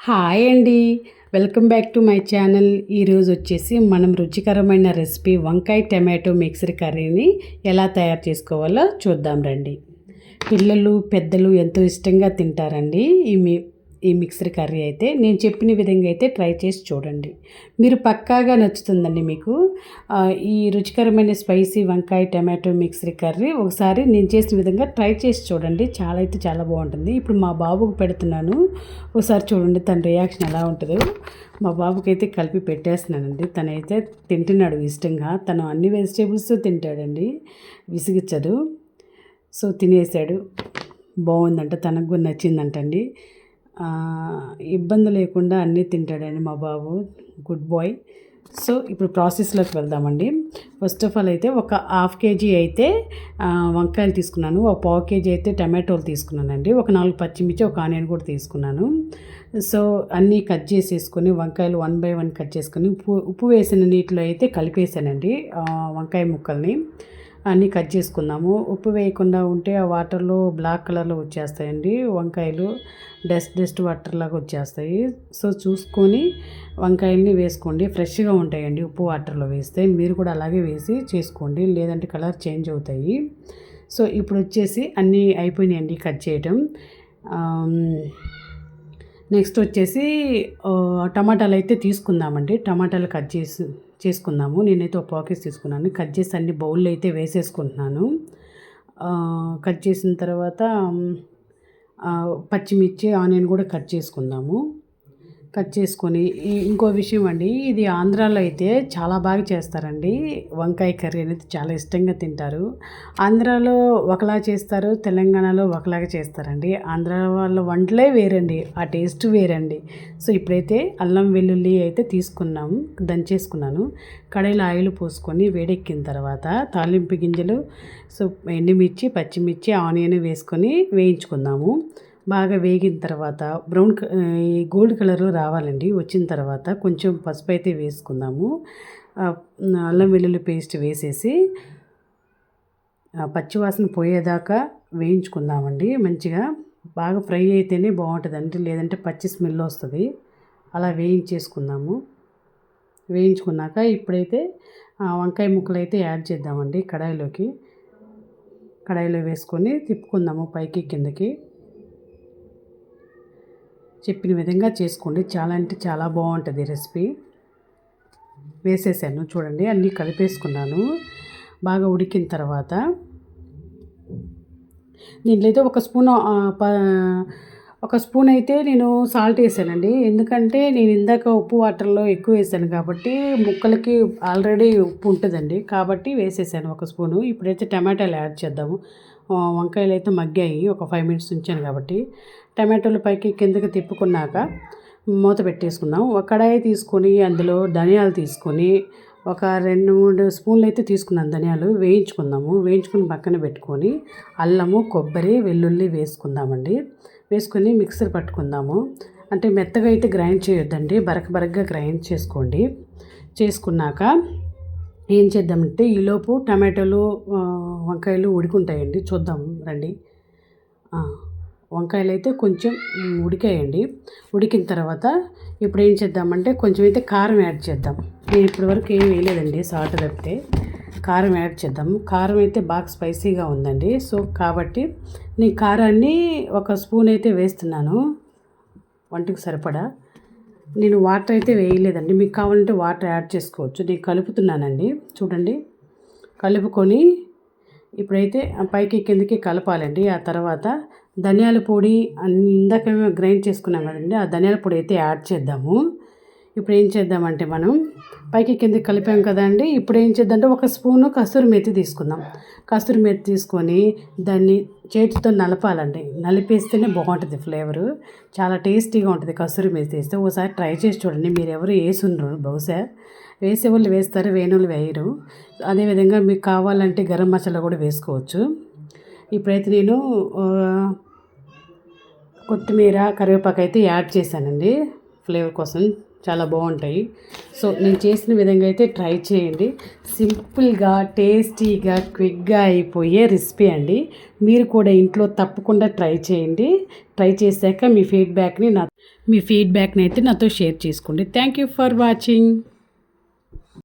Hi అండి. Welcome back to my channel. ఈరోజు వచ్చేసి మనం రుచికరమైన రెసిపీ వంకాయ టమాటో మిక్సర్ కర్రీని ఎలా తయారు చేసుకోవాలో చూద్దాం రండి. పిల్లలు పెద్దలు ఎంతో ఇష్టంగా తింటారండి ఈ మిక్సర్ కర్రీ అయితే. నేను చెప్పిన విధంగా అయితే ట్రై చేసి చూడండి, మీరు పక్కాగా నచ్చుతుందండి మీకు. ఈ రుచికరమైన స్పైసీ వంకాయ టమాటో మిక్సర్ కర్రీ ఒకసారి నేను చేసిన విధంగా ట్రై చేసి చూడండి, చాలా అయితే చాలా బాగుంటుంది. ఇప్పుడు మా బాబుకు పెడుతున్నాను, ఒకసారి చూడండి తన రియాక్షన్ ఎలా ఉంటుందో. మా బాబుకి అయితే కలిపి పెట్టేస్తున్నానండి, తనైతే తింటున్నాడు ఇష్టంగా. తను అన్ని వెజిటేబుల్స్ తింటాడండి, విసిగించడు. సో తినేసాడు, బాగుందంట, తనకు కూడా నచ్చిందంటండి. ఇబ్బంది లేకుండా అన్నీ తింటాడండి మా బాబు, గుడ్ బాయ్. సో ఇప్పుడు ప్రాసెస్లోకి వెళ్దామండి. ఫస్ట్ ఆఫ్ ఆల్ అయితే ఒక హాఫ్ కేజీ అయితే వంకాయలు తీసుకున్నాను, ఒక పావు కేజీ అయితే టమాటోలు తీసుకున్నానండి, ఒక 4 పచ్చిమిర్చి, ఒక ఆనియన్ కూడా తీసుకున్నాను. సో అన్నీ కట్ చేసేసుకొని వంకాయలు 1 బై 1 కట్ చేసుకొని ఉప్పు వేసిన నీటిలో అయితే కలిపేసానండి వంకాయ ముక్కల్ని. అన్నీ కట్ చేసుకుందాము. ఉప్పు వేయకుండా ఉంటే ఆ వాటర్లో బ్లాక్ కలర్లో వచ్చేస్తాయండి వంకాయలు, డస్ట్ వాటర్ లాగా వచ్చేస్తాయి. సో చూసుకొని వంకాయల్ని వేసుకోండి, ఫ్రెష్గా ఉంటాయండి ఉప్పు వాటర్లో వేస్తే. మీరు కూడా అలాగే వేసి చేసుకోండి, లేదంటే కలర్ చేంజ్ అవుతాయి. సో ఇప్పుడు వచ్చేసి అన్నీ అయిపోయినాయండి కట్ చేయటం. నెక్స్ట్ వచ్చేసి టమాటాలు అయితే తీసుకుందామండి. టమాటాలు కట్ చేసుకుందాము. నేనైతే ఒక పాకెట్స్ తీసుకున్నాను, కట్ చేసి అన్ని బౌల్లో అయితే వేసేసుకుంటున్నాను. కట్ చేసిన తర్వాత పచ్చిమిర్చి, ఆనియన్ కూడా కట్ చేసుకుందాము. కట్ చేసుకొని ఇంకో విషయం అండి, ఇది ఆంధ్రాలో అయితే చాలా బాగా చేస్తారండి వంకాయ కర్రీ అనేది, చాలా ఇష్టంగా తింటారు. ఆంధ్రాలో ఒకలా చేస్తారు, తెలంగాణలో ఒకలాగా చేస్తారండి. ఆంధ్ర వాళ్ళ వంటలే వేరండి, ఆ టేస్ట్ వేరండి. సో ఇప్పుడైతే అల్లం వెల్లుల్లి అయితే తీసుకున్నాము, దంచేసుకున్నాను. కడాయిలో ఆయిల్ పోసుకొని వేడెక్కిన తర్వాత తాలింపు గింజలు, సో ఎండుమిర్చి, పచ్చిమిర్చి, ఆనియన్ వేసుకొని వేయించుకుందాము. బాగా వేగిన తర్వాత గోల్డ్ కలర్లో రావాలండి. వచ్చిన తర్వాత కొంచెం పసుపు అయితే వేసుకుందాము. అల్లం వెల్లుల్లి పేస్ట్ వేసేసి పచ్చివాసన పోయేదాకా వేయించుకుందామండి. మంచిగా బాగా ఫ్రై అయితేనే బాగుంటుందండి, లేదంటే పచ్చి స్మెల్ వస్తుంది. అలా వేయించేసుకుందాము. వేయించుకున్నాక ఇప్పుడైతే వంకాయ ముక్కలు అయితే యాడ్ చేద్దామండి కడాయిలో వేసుకొని తిప్పుకుందాము పైకి కిందకి. చెప్పిన విధంగా చేసుకోండి, చాలా అంటే చాలా బాగుంటుంది రెసిపీ. వేసేసాను చూడండి, అన్నీ కలిపేసుకున్నాను. బాగా ఉడికిన తర్వాత దీంట్లో అయితే ఒక స్పూన్ అయితే నేను సాల్ట్ వేసానండి. ఎందుకంటే నేను ఇందాక ఉప్పు వాటర్లో ఎక్కువ వేసాను కాబట్టి ముక్కలకి ఆల్రెడీ ఉప్పు ఉంటుందండి, కాబట్టి వేసేసాను ఒక స్పూను. ఇప్పుడైతే టమాటాలు యాడ్ చేద్దాము. వంకాయలు అయితే మగ్గాయి, ఒక 5 మినిట్స్ ఉంచాను కాబట్టి. టమాటోలు పైకి కిందకి తిప్పుకున్నాక మూత పెట్టేసుకుందాం. ఒక కడాయి తీసుకొని అందులో ధనియాలు తీసుకొని ఒక 2-3 స్పూన్లు అయితే తీసుకున్నాను ధనియాలు. వేయించుకుని పక్కన పెట్టుకొని అల్లము, కొబ్బరి, వెల్లుల్లి వేసుకుందామండి. వేసుకొని మిక్సర్ పట్టుకుందాము. అంటే మెత్తగా అయితే గ్రైండ్ చేయొద్దండి, బరకగా గ్రైండ్ చేసుకోండి. చేసుకున్నాక ఏం చేద్దామంటే ఈలోపు టమాటోలు, వంకాయలు ఉడుకుంటాయండి, చూద్దాం రండి. వంకాయలు అయితే కొంచెం ఉడికాయండి. ఉడికిన తర్వాత ఇప్పుడు ఏం చేద్దామంటే కొంచెం అయితే కారం యాడ్ చేద్దాం. నేను ఇప్పటివరకు ఏం వేయలేదండి, సాల్ట్ తప్పితే. కారం యాడ్ చేద్దాము. కారం అయితే బాగా స్పైసీగా ఉందండి, సో కాబట్టి నేను కారాన్ని ఒక స్పూన్ అయితే వేస్తున్నాను, వంటకు సరిపడా. నేను వాటర్ అయితే వేయలేదండి, మీకు కావాలంటే వాటర్ యాడ్ చేసుకోవచ్చు. నేను కలుపుతున్నానండి, చూడండి. కలుపుకొని ఇప్పుడైతే పైకి కిందకి కలపాలండి. ఆ తర్వాత ధనియాల పొడి ఇందాక గ్రైండ్ చేసుకున్నాం కదండి, ఆ ధనియాల పొడి అయితే యాడ్ చేద్దాము. ఇప్పుడు ఏం చేద్దామంటే మనం పైకి కిందకి కలిపాం కదండి, ఇప్పుడు ఏం చేద్దామంటే ఒక స్పూను కస్తూరి మెత్తి తీసుకుందాం. కస్తూరి మెత్తి తీసుకొని దాన్ని చేతితో నలపాలండి, నలిపేస్తేనే బాగుంటుంది ఫ్లేవరు, చాలా టేస్టీగా ఉంటుంది కస్తూరి మెత్తి వేస్తే. ఒకసారి ట్రై చేసి చూడండి, మీరు ఎవరు వేసుండ్రు, బహుశా వేసేవాళ్ళు వేస్తారు, వేయనోళ్ళు వేయరు. అదేవిధంగా మీకు కావాలంటే గరం మసాలా కూడా వేసుకోవచ్చు. ఇప్పుడైతే నేను కొత్తిమీర, కరివేపాకు అయితే యాడ్ చేశానండి. ఫ్లేవర్ కోసం చాలా బాగుంటాయి. సో నేను చేసిన విధంగా అయితే ట్రై చేయండి. సింపుల్గా టేస్టీగా క్విక్గా అయిపోయే రెసిపీ అండి. మీరు కూడా ఇంట్లో తప్పకుండా ట్రై చేయండి. ట్రై చేశాక మీ ఫీడ్బ్యాక్ని అయితే నాతో షేర్ చేసుకోండి. Thank you for watching.